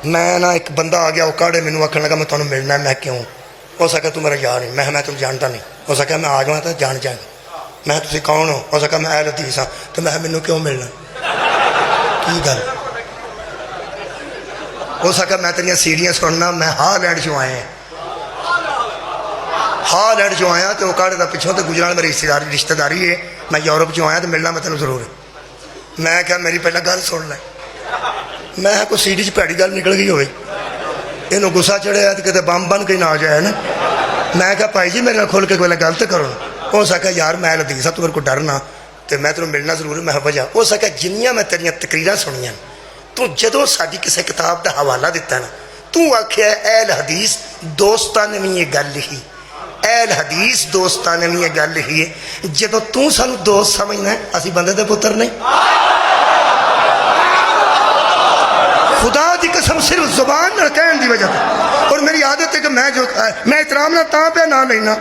मैं ना एक बंदा आ गया औकाड़े मैनू आखन लगा मैं तुम्हें मिलना है। मैं क्यों? हो सका तू मेरा यार नहीं। मैं तुम जानता नहीं। हो सका मैं आ जाऊँ तो जान जाएगा। मैं तुम कौन हो सका मैं अहल हदीस हाँ। तो मैं मैनू क्यों मिलना की गल? हो सका मैं तेरिया सीढ़ियाँ सुनना। मैं हालैंड चो आया हालैंड चो आया तो औकाड़े का पिछों तो गुजरान मेरी रिश्तेदारी है। मैं यूरोप चो आया तो मिलना मैं तेन जरूर। मैं क्या मेरी पहला गल सुन लै। मैं कोई सीढ़ी च भैड़ी गल निकल गई हो इनू गुस्सा चढ़िया तो कितने बम बन के ना जाए ना। मैं क्या भाई जी मेरे नाल खुल के कोई गलत करो। हो सका यार मैं हदीस तू मेरे को डरना तो मैं तेन मिलना जरूर। मैं वजह हो सका जिन्नियां मैं तेरिया तकरीर सुनिया तू जदों साडी किसी किताब का हवाला दिता ना तू आख्या अहल हदीस दोस्तां ने भी ये गल लिखी। अहल हदीस दोस्तां ने भी ये गल लिखी है। जदों तू सानू दोस्त समझना असी बंदे दे पुत्र नहीं। खुदा की कसम सिर्फ जुबान कहने की वजह और मेरी आदत है कि मैं एहतराम ना पे ना लेना